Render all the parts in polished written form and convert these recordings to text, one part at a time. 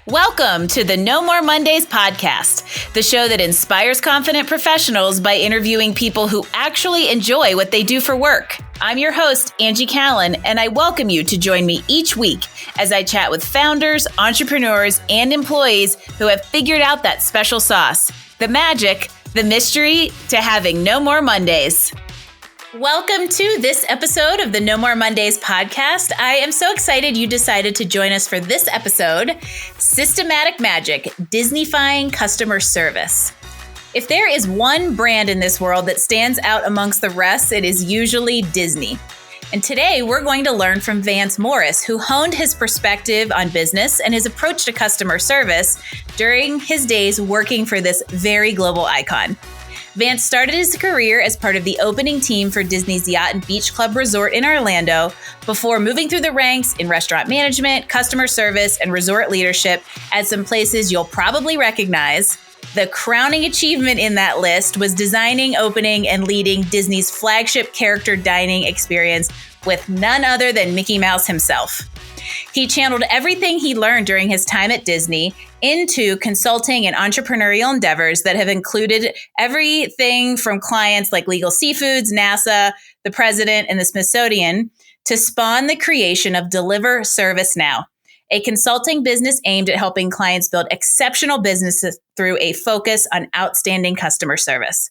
Welcome to the No More Mondays podcast, the show that inspires confident professionals by interviewing people who actually enjoy what they do for work. I'm your host, Angie Callan, and I welcome you to join me each week as I chat with founders, entrepreneurs, and employees who have figured out that special sauce, the magic, the mystery to having no more Mondays. Welcome to this episode of the No More Mondays podcast. I am so excited you decided to join us for this episode, Systematic Magic, Disney-fying customer service. If there is one brand in this world that stands out amongst the rest, it is usually Disney. And today we're going to learn from Vance Morris, who honed his perspective on business and his approach to customer service during his days working for this very global icon. Vance started his career as part of the opening team for Disney's Yacht and Beach Club Resort in Orlando before moving through the ranks in restaurant management, customer service, and resort leadership at some places you'll probably recognize. The crowning achievement in that list was designing, opening, and leading Disney's flagship character dining experience with none other than Mickey Mouse himself. He channeled everything he learned during his time at Disney into consulting and entrepreneurial endeavors that have included everything from clients like Legal Seafoods, NASA, the President, and the Smithsonian to spawn the creation of Deliver Service Now, a consulting business aimed at helping clients build exceptional businesses through a focus on outstanding customer service.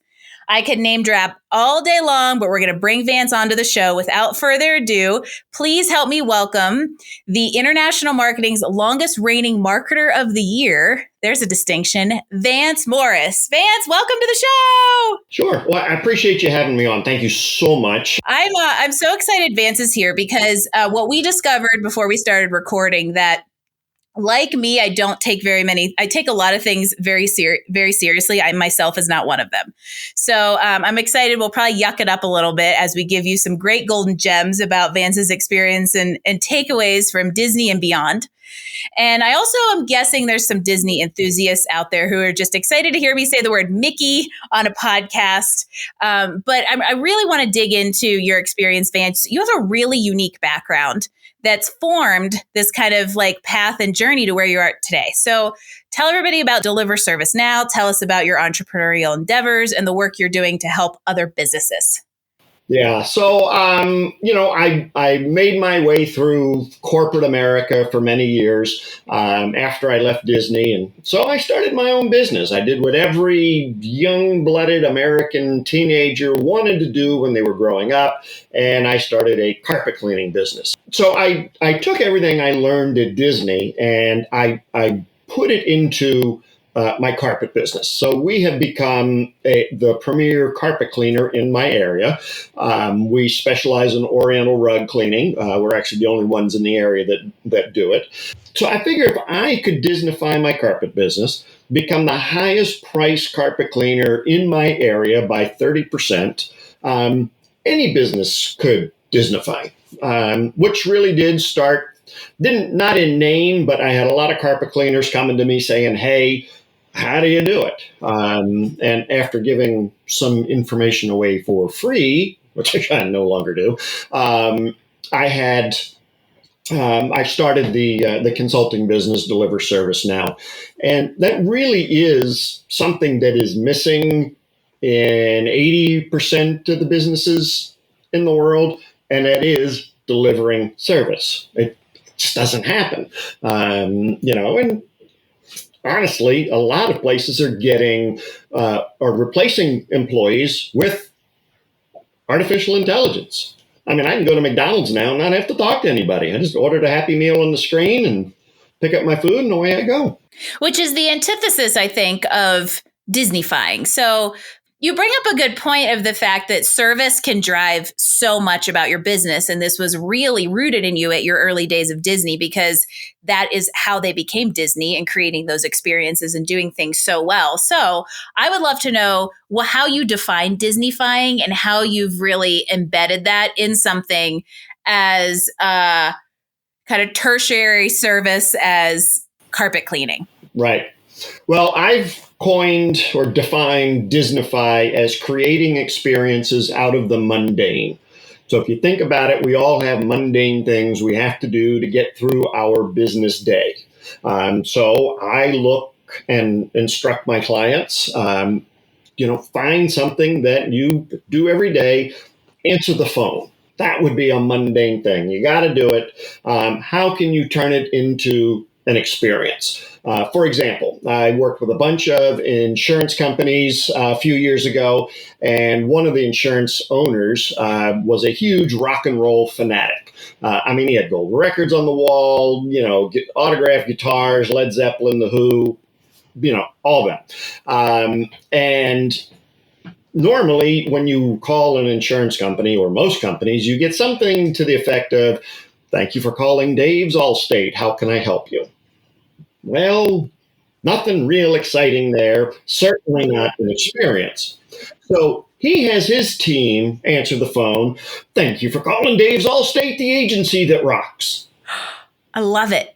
I could name drop all day long, but we're going to bring Vance onto the show. Without further ado, please help me welcome the International Marketing's longest reigning marketer of the year. There's a distinction, Vance Morris. Vance, welcome to the show. Sure. Well, I appreciate you having me on. Thank you so much. I'm so excited Vance is here because what we discovered before we started recording that, like me, I take a lot of things very seriously. I myself is not one of them. So I'm excited. We'll probably yuck it up a little bit as we give you some great golden gems about Vance's experience and takeaways from Disney and beyond. And I also am guessing there's some Disney enthusiasts out there who are just excited to hear me say the word Mickey on a podcast. But I really want to dig into your experience, Vance. You have a really unique background that's formed this kind of like path and journey to where you are today. So tell everybody about Deliver Service Now. Tell us about your entrepreneurial endeavors and the work you're doing to help other businesses. Yeah. So, I made my way through corporate America for many years after I left Disney. And so I started my own business. I did what every young-blooded American teenager wanted to do when they were growing up. And I started a carpet cleaning business. So I took everything I learned at Disney and I put it into my carpet business. So we have become the premier carpet cleaner in my area. We specialize in Oriental rug cleaning. We're actually the only ones in the area that do it. So I figured if I could Disney-fy my carpet business, become the highest priced carpet cleaner in my area by 30%, any business could Disney-fy, which really did start. Not in name, but I had a lot of carpet cleaners coming to me saying, hey, how do you do it? And after giving some information away for free, which I no longer do, I started the consulting business, Deliver Service Now. And that really is something that is missing in 80% of the businesses in the world, and that is delivering service. It just doesn't happen, and honestly, a lot of places are are replacing employees with artificial intelligence. I mean, I can go to McDonald's now and not have to talk to anybody. I just ordered a Happy Meal on the screen and pick up my food and away I go. Which is the antithesis, I think, of Disney-fying. So you bring up a good point of the fact that service can drive so much about your business. And this was really rooted in you at your early days of Disney, because that is how they became Disney and creating those experiences and doing things so well. So I would love to know how you define Disney-fying and how you've really embedded that in something as a kind of tertiary service as carpet cleaning. Right. Well, I've coined or defined Disney-fy as creating experiences out of the mundane. So if you think about it, we all have mundane things we have to do to get through our business day. So I look and instruct my clients, find something that you do every day, answer the phone. That would be a mundane thing. You got to do it. How can you turn it into an experience? For example, I worked with a bunch of insurance companies a few years ago, and one of the insurance owners was a huge rock and roll fanatic. He had gold records on the wall, autographed guitars, Led Zeppelin, The Who, all that. And normally, when you call an insurance company, or most companies, you get something to the effect of, "Thank you for calling Dave's Allstate. How can I help you?" Well, nothing real exciting there. Certainly not an experience. So he has his team answer the phone. "Thank you for calling Dave's Allstate, the agency that rocks." I love it.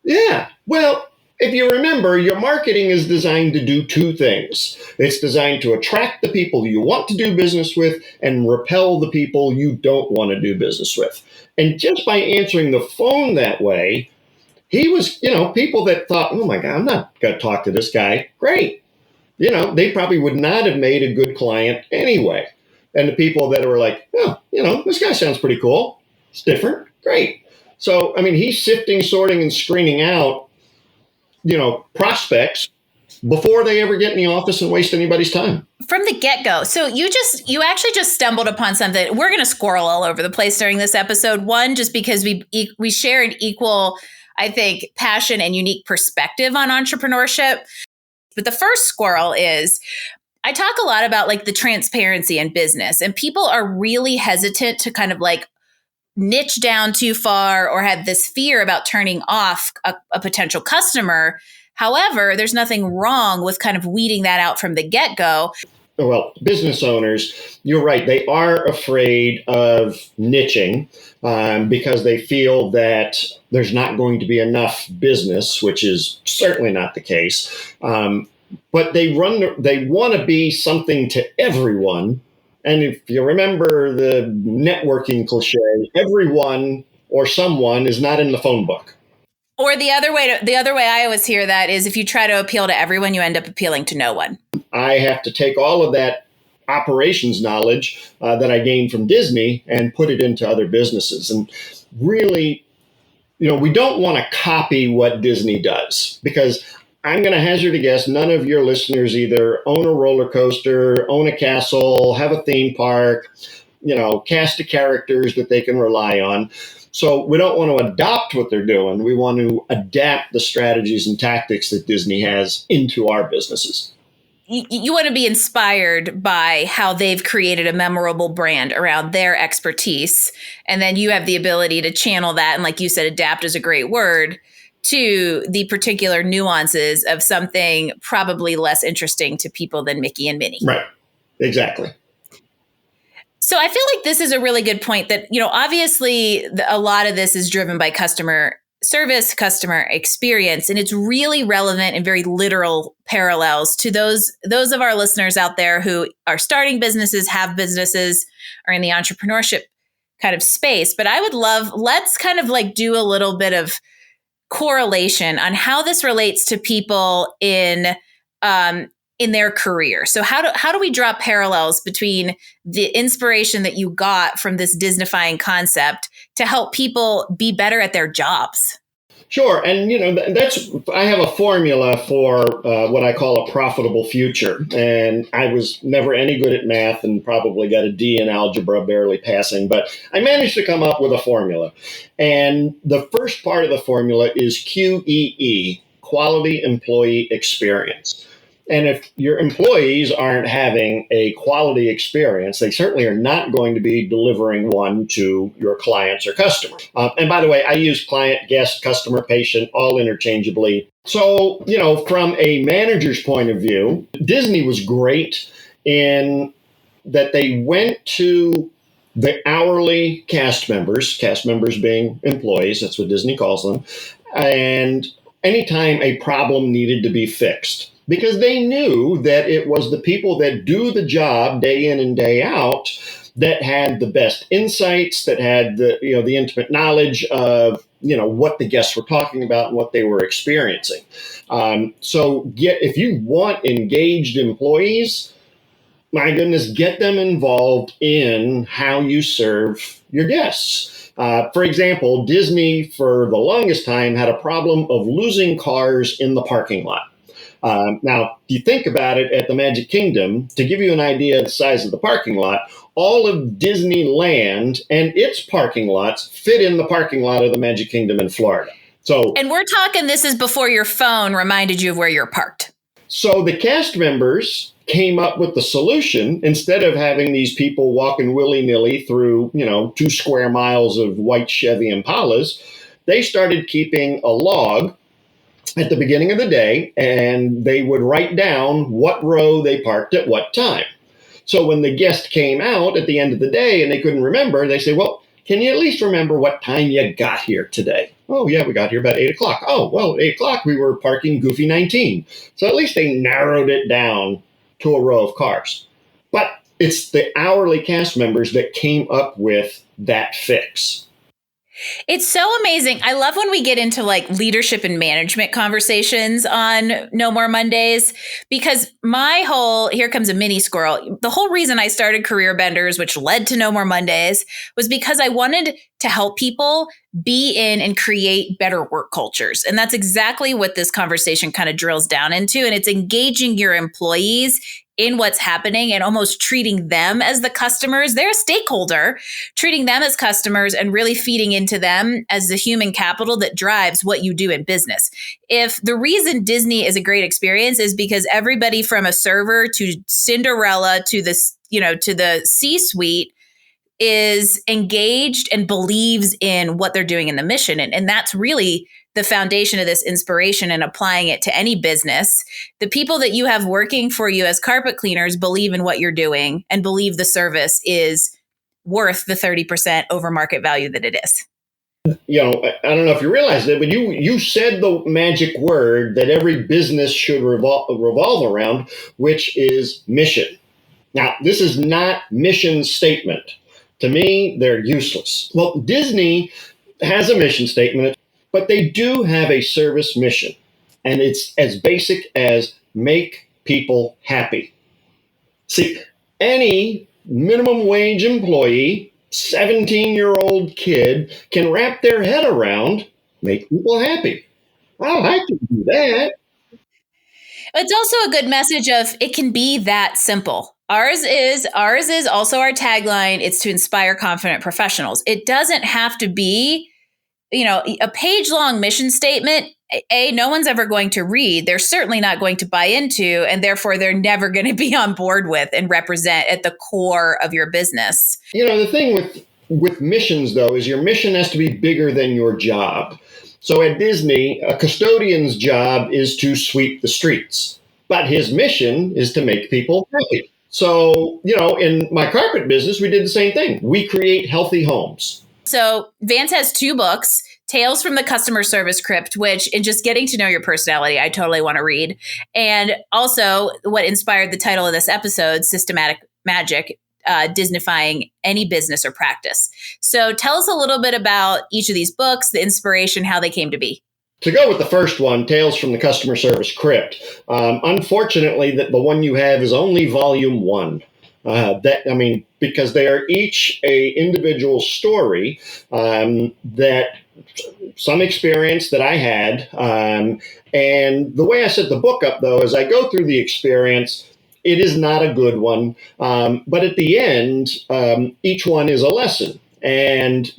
Yeah. Well, if you remember, your marketing is designed to do two things. It's designed to attract the people you want to do business with and repel the people you don't want to do business with. And just by answering the phone that way, he was, people that thought, "Oh my God, I'm not going to talk to this guy." Great. They probably would not have made a good client anyway. And the people that were like, "Oh, this guy sounds pretty cool. It's different." Great. So, he's sifting, sorting, and screening out prospects before they ever get in the office and waste anybody's time. From the get-go. So you actually just stumbled upon something. We're going to squirrel all over the place during this episode. One, just because we share an equal, I think, passion and unique perspective on entrepreneurship. But the first squirrel is, I talk a lot about like the transparency in business, and people are really hesitant to kind of like niche down too far or have this fear about turning off a potential customer. However, there's nothing wrong with kind of weeding that out from the get-go. Well, business owners, you're right. They are afraid of niching because they feel that there's not going to be enough business, which is certainly not the case. But they want to be something to everyone. And if you remember the networking cliche, everyone or someone is not in the phone book. Or the other way I always hear that is, if you try to appeal to everyone, you end up appealing to no one. I have to take all of that operations knowledge that I gained from Disney and put it into other businesses. And really, we don't want to copy what Disney does, because I'm going to hazard a guess, none of your listeners either own a roller coaster, own a castle, have a theme park, cast of characters that they can rely on. So we don't want to adopt what they're doing. We want to adapt the strategies and tactics that Disney has into our businesses. You want to be inspired by how they've created a memorable brand around their expertise. And then you have the ability to channel that. And like you said, adapt is a great word, to the particular nuances of something probably less interesting to people than Mickey and Minnie. Right. Exactly. So I feel like this is a really good point that, obviously a lot of this is driven by customer service, customer experience, and it's really relevant and very literal parallels to those of our listeners out there who are starting businesses, have businesses, are in the entrepreneurship kind of space. But I would let's kind of like do a little bit of correlation on how this relates to people in their career. So how do we draw parallels between the inspiration that you got from this Disney-fying concept to help people be better at their jobs? Sure. And, I have a formula for what I call a profitable future. And I was never any good at math and probably got a D in algebra, barely passing. But I managed to come up with a formula. And the first part of the formula is QEE, Quality Employee Experience. And if your employees aren't having a quality experience, they certainly are not going to be delivering one to your clients or customers. And by the way, I use client, guest, customer, patient, all interchangeably. So, from a manager's point of view, Disney was great in that they went to the hourly cast members being employees, that's what Disney calls them, and anytime a problem needed to be fixed, because they knew that it was the people that do the job day in and day out that had the best insights, that had the intimate knowledge of what the guests were talking about and what they were experiencing. So if you want engaged employees, my goodness, get them involved in how you serve your guests. For example, Disney for the longest time had a problem of losing cars in the parking lot. Now, if you think about it, at the Magic Kingdom, to give you an idea of the size of the parking lot, all of Disneyland and its parking lots fit in the parking lot of the Magic Kingdom in Florida. And we're talking, this is before your phone reminded you of where you're parked. So the cast members came up with the solution. Instead of having these people walking willy-nilly through, 2 square miles of white Chevy Impalas, they started keeping a log at the beginning of the day, and they would write down what row they parked at what time. So when the guest came out at the end of the day and they couldn't remember, they say, well, can you at least remember what time you got here today? Oh, yeah, we got here about 8 o'clock. Oh, well, at 8 o'clock, we were parking Goofy 19. So at least they narrowed it down to a row of cars. But it's the hourly cast members that came up with that fix. It's so amazing. I love when we get into like leadership and management conversations on No More Mondays, because here comes a mini squirrel. The whole reason I started Career Benders, which led to No More Mondays, was because I wanted to help people be in and create better work cultures. And that's exactly what this conversation kind of drills down into. And it's engaging your employees in what's happening and almost treating them as the customers. They're a stakeholder, treating them as customers and really feeding into them as the human capital that drives what you do in business. If the reason Disney is a great experience is because everybody from a server to Cinderella to the C-suite is engaged and believes in what they're doing in the mission. And that's really the foundation of this inspiration and applying it to any business. The people that you have working for you as carpet cleaners believe in what you're doing and believe the service is worth the 30% over market value that it is. I don't know if you realize it, but you said the magic word that every business should revolve around, which is mission. Now, this is not mission statement. To me, they're useless. Well, Disney has a mission statement, but they do have a service mission, and it's as basic as make people happy. See, any minimum wage employee, 17-year-old kid can wrap their head around make people happy. Oh, I can do that. It's also a good message of it can be that simple. Ours is also our tagline. It's to inspire confident professionals. It doesn't have to be, a page-long mission statement. No one's ever going to read. They're certainly not going to buy into, and therefore they're never going to be on board with and represent at the core of your business. The thing with missions, though, is your mission has to be bigger than your job. So at Disney, a custodian's job is to sweep the streets, but his mission is to make people happy. So, in my carpet business, we did the same thing. We create healthy homes. So Vance has 2 books, Tales from the Customer Service Crypt, which in just getting to know your personality, I totally want to read. And also what inspired the title of this episode, Systematic Magic, Disney-fying any business or practice. So tell us a little bit about each of these books, the inspiration, how they came to be. To go with the first one, Tales from the Customer Service Crypt, unfortunately, the one you have is only volume 1. Because they are each a individual story that some experience that I had. And the way I set the book up, though, is I go through the experience. It is not a good one. But at the end, each one is a lesson. And,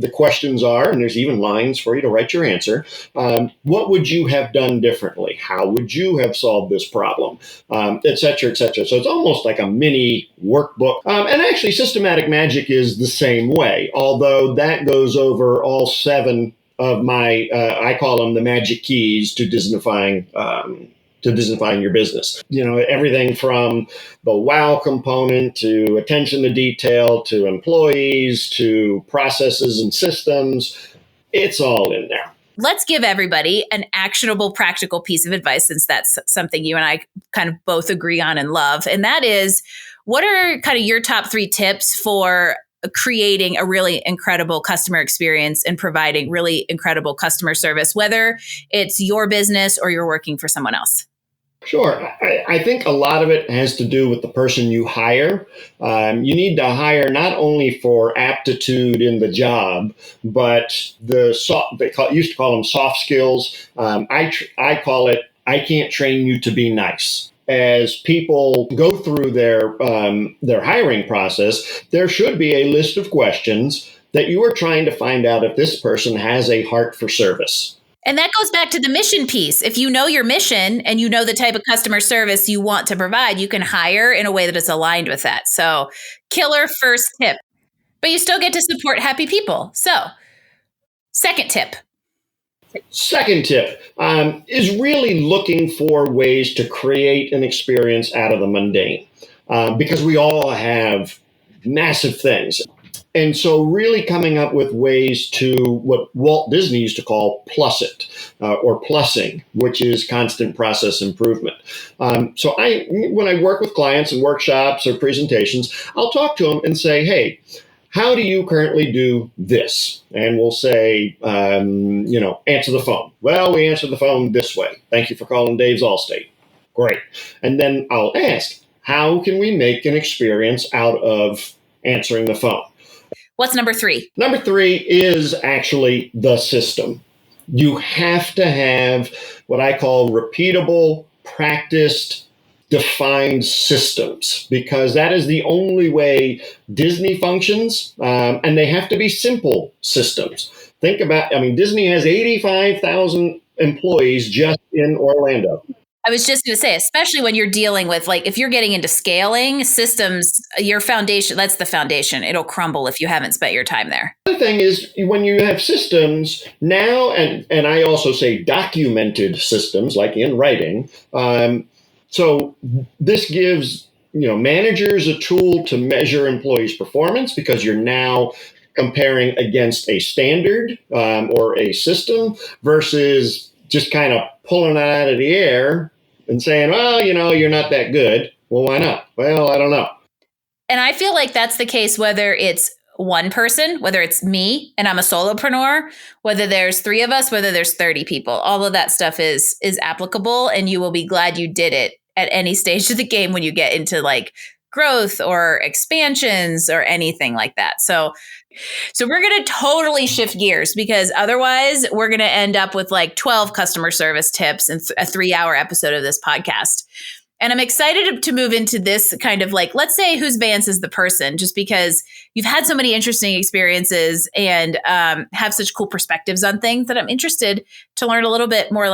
the questions are, and there's even lines for you to write your answer. What would you have done differently? How would you have solved this problem? Et cetera, et cetera. So it's almost like a mini workbook. And actually, Systematic Magic is the same way, although that goes over all 7 of my, I call them the magic keys to Disney-fying your business. Everything from the wow component to attention to detail to employees to processes and systems. It's all in there. Let's give everybody an actionable, practical piece of advice, since that's something you and I kind of both agree on and love. And that is, What are kind of your top 3 tips for creating a really incredible customer experience and providing really incredible customer service, whether it's your business or you're working for someone else? Sure. I think a lot of it has to do with the person you hire. You need to hire not only for aptitude in the job, but used to call them soft skills. I call it, I can't train you to be nice. As people go through their hiring process, there should be a list of questions that you are trying to find out if this person has a heart for service. And that goes back to the mission piece. If you know your mission and you know the type of customer service you want to provide, you can hire in a way that is aligned with that. So, killer first tip. But you still get to support happy people. So, second tip. Second tip is really looking for ways to create an experience out of the mundane, because we all have massive things. And so really coming up with ways to what Walt Disney used to call plus it, or plussing, which is constant process improvement. So when I work with clients in workshops or presentations, I'll talk to them and say, hey, how do you currently do this? And we'll say, answer the phone. Well, we answer the phone this way. Thank you for calling Dave's Allstate. Great. And then I'll ask, how can we make an experience out of answering the phone? What's number 3? Number 3 is actually the system. You have to have what I call repeatable, practiced, defined systems, because that is the only way Disney functions, and they have to be simple systems. Think about, Disney has 85,000 employees just in Orlando. I was just going to say, especially when you're dealing with, like, if you're getting into scaling systems, your foundation, that's the foundation. It'll crumble if you haven't spent your time there. The other thing is when you have systems now, and I also say documented systems, like in writing. So this gives, managers a tool to measure employees' performance, because you're now comparing against a standard or a system versus just kind of pulling it out of the air and saying, well, you're not that good. Well, why not? Well, I don't know. And I feel like that's the case, whether it's one person, whether it's me and I'm a solopreneur, whether there's 3 of us, whether there's 30 people, all of that stuff is applicable, and you will be glad you did it at any stage of the game when you get into like growth or expansions or anything like that. So we're going to totally shift gears, because otherwise we're going to end up with like 12 customer service tips in a 3-hour episode of this podcast. And I'm excited to move into this kind of like, let's say who's Vance is the person, just because you've had so many interesting experiences and have such cool perspectives on things that I'm interested to learn a little bit more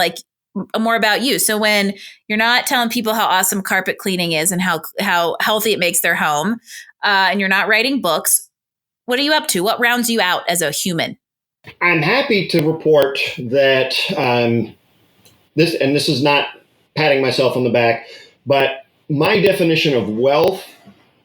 about you. So when you're not telling people how awesome carpet cleaning is and how healthy it makes their home, and you're not writing books, what are you up to? What rounds you out as a human? I'm happy to report that this is not patting myself on the back, but my definition of wealth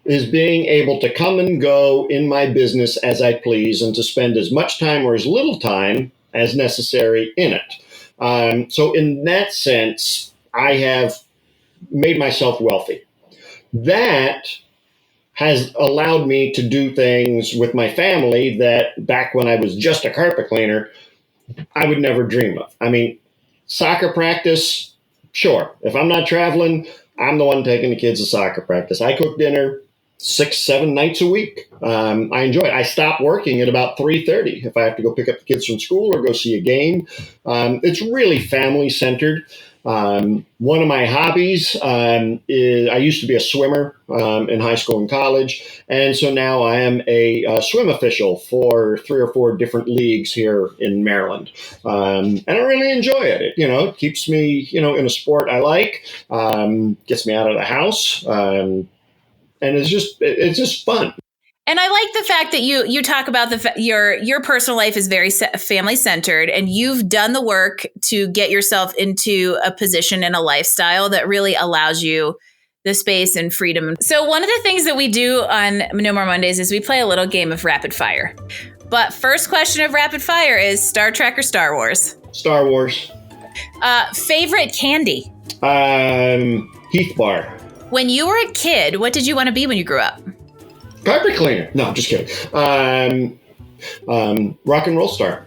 is being able to come and go in my business as I please, and to spend as much time or as little time as necessary in it. So in that sense, I have made myself wealthy. That has allowed me to do things with my family that back when I was just a carpet cleaner, I would never dream of. Soccer practice, sure. If I'm not traveling, I'm the one taking the kids to soccer practice. I cook dinner 6-7 nights a week. I enjoy it. I stop working at about 3:30 if I have to go pick up the kids from school or go see a game. It's really family centered. One of my hobbies is I used to be a swimmer in high school and college, and so now I am a swim official for 3 or 4 different leagues here in Maryland, and I really enjoy it. It keeps me in a sport I like, gets me out of the house, and it's just fun. And I like the fact that you talk about your personal life is very family centered, and you've done the work to get yourself into a position and a lifestyle that really allows you the space and freedom. So one of the things that we do on No More Mondays is we play a little game of rapid fire. But first question of rapid fire is Star Trek or Star Wars? Star Wars. Favorite candy? Heath Bar. When you were a kid, what did you want to be when you grew up? Carpet cleaner. No, I'm just kidding. Rock and roll star.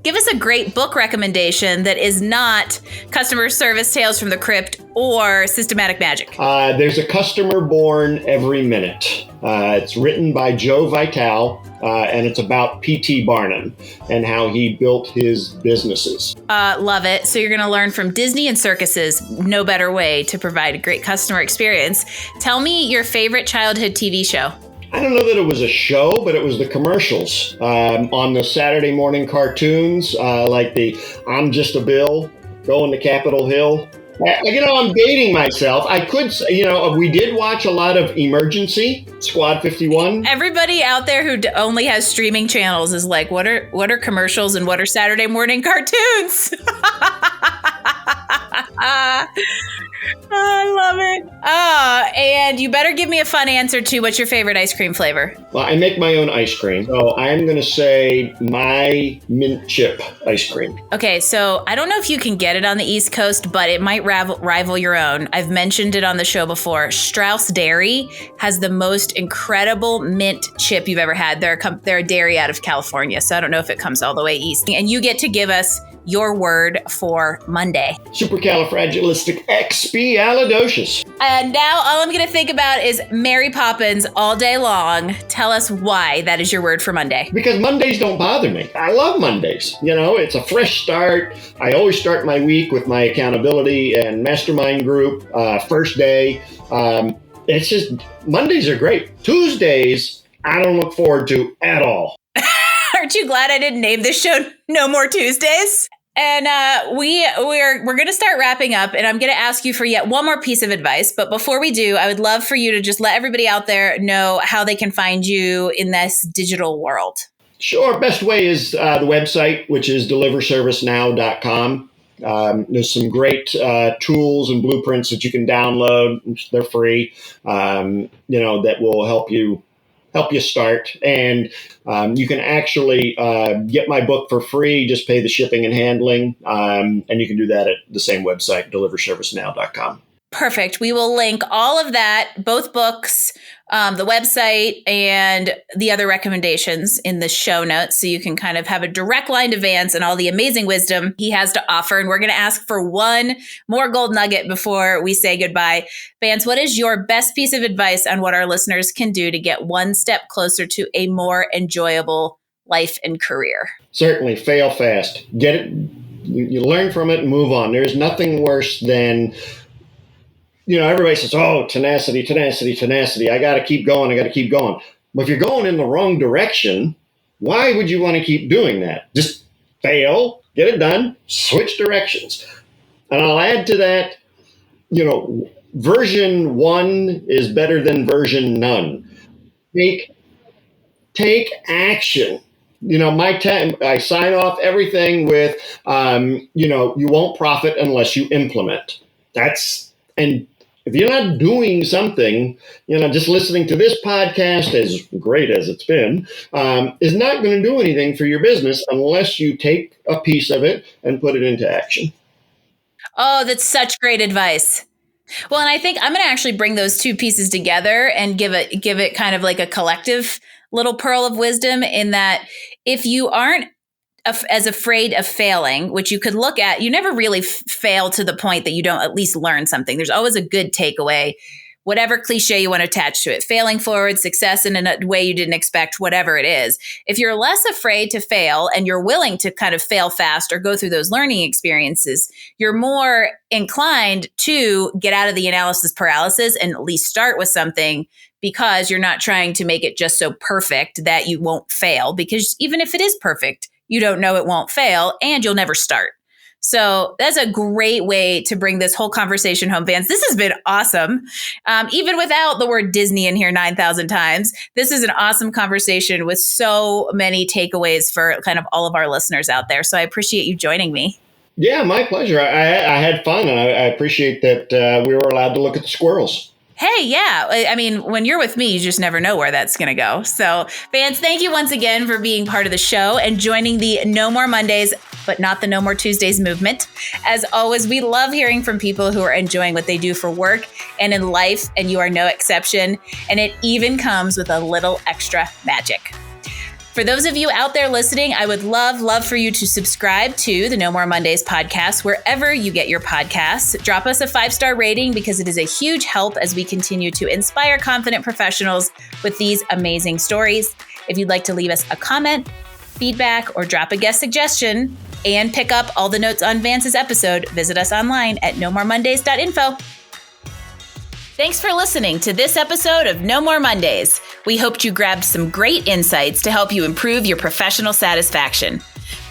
Give us a great book recommendation that is not Customer Service Tales from the Crypt or Systematic Magic. There's a customer born every minute. It's written by Joe Vitale, and it's about P.T. Barnum and how he built his businesses. Love it. So you're going to learn from Disney and circuses. No better way to provide a great customer experience. Tell me your favorite childhood TV show. I don't know that it was a show, but it was the commercials on the Saturday morning cartoons, like the I'm Just a Bill, going to Capitol Hill. I'm dating myself. I could say, we did watch a lot of Emergency, Squad 51. Everybody out there who only has streaming channels is like, what are commercials and what are Saturday morning cartoons? I love it. And you better give me a fun answer to what's your favorite ice cream flavor? Well, I make my own ice cream. So I'm going to say my mint chip ice cream. Okay, so I don't know if you can get it on the East Coast, but it might rival your own. I've mentioned it on the show before. Strauss Dairy has the most incredible mint chip you've ever had. They're a dairy out of California, so I don't know if it comes all the way east. And you get to give us your word for Monday. Supercalifragilisticexpialidocious. And now all I'm going to think about is Mary Poppins all day long. Tell us why that is your word for Monday. Because Mondays don't bother me. I love Mondays. It's a fresh start. I always start my week with my accountability and mastermind group, first day. It's just, Mondays are great. Tuesdays, I don't look forward to at all. Aren't you glad I didn't name this show No More Tuesdays? And we're going to start wrapping up, and I'm going to ask you for yet one more piece of advice. But before we do, I would love for you to just let everybody out there know how they can find you in this digital world. Sure. Best way is the website, which is deliverservicenow.com. There's some great tools and blueprints that you can download. They're free, that will help you start. And you can actually get my book for free. Just pay the shipping and handling. And you can do that at the same website, deliverservicenow.com. Perfect. We will link all of that, both books, the website, and the other recommendations in the show notes. So you can kind of have a direct line to Vance and all the amazing wisdom he has to offer. And we're going to ask for one more gold nugget before we say goodbye. Vance, what is your best piece of advice on what our listeners can do to get one step closer to a more enjoyable life and career? Certainly. Fail fast. Get it. You learn from it and move on. There's nothing worse than everybody says, oh, tenacity. I got to keep going. But if you're going in the wrong direction, why would you want to keep doing that? Just fail, get it done, switch directions. And I'll add to that, version 1 is better than version none. Take action. I sign off everything with, you won't profit unless you implement. And if you're not doing something, just listening to this podcast, as great as it's been, is not going to do anything for your business unless you take a piece of it and put it into action. Oh, that's such great advice. Well, and I think I'm going to actually bring those two pieces together and give it kind of like a collective little pearl of wisdom, in that if you aren't as afraid of failing, which you could look at, you never really fail to the point that you don't at least learn something. There's always a good takeaway, whatever cliche you want to attach to it, failing forward, success in a way you didn't expect, whatever it is. If you're less afraid to fail and you're willing to kind of fail fast or go through those learning experiences, you're more inclined to get out of the analysis paralysis and at least start with something, because you're not trying to make it just so perfect that you won't fail. Because even if it is perfect, you don't know it won't fail, and you'll never start. So that's a great way to bring this whole conversation home, Vance. This has been awesome. Even without the word Disney in here 9,000 times, this is an awesome conversation with so many takeaways for kind of all of our listeners out there. So I appreciate you joining me. Yeah, my pleasure. I had fun, and I appreciate that we were allowed to look at the squirrels. Hey, yeah. I mean, when you're with me, you just never know where that's going to go. So, Vance, thank you once again for being part of the show and joining the No More Mondays but not the No More Tuesdays movement. As always, we love hearing from people who are enjoying what they do for work and in life, and you are no exception. And it even comes with a little extra magic. For those of you out there listening, I would love for you to subscribe to the No More Mondays podcast wherever you get your podcasts. Drop us a 5-star rating because it is a huge help as we continue to inspire confident professionals with these amazing stories. If you'd like to leave us a comment, feedback, or drop a guest suggestion and pick up all the notes on Vance's episode, visit us online at nomoremondays.info. Thanks for listening to this episode of No More Mondays. We hoped you grabbed some great insights to help you improve your professional satisfaction.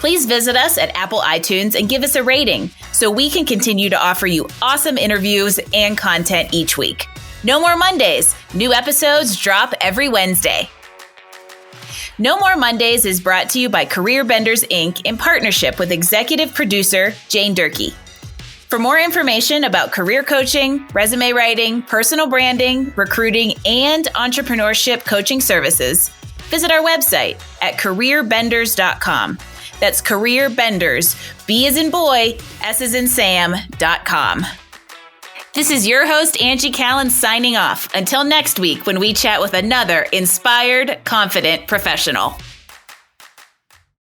Please visit us at Apple iTunes and give us a rating so we can continue to offer you awesome interviews and content each week. No More Mondays. New episodes drop every Wednesday. No More Mondays is brought to you by Career Benders, Inc. in partnership with executive producer Jane Durkee. For more information about career coaching, resume writing, personal branding, recruiting, and entrepreneurship coaching services, visit our website at careerbenders.com. That's careerbenders, B as in boy, S as in Sam.com. This is your host, Angie Callen, signing off. Until next week when we chat with another inspired, confident professional.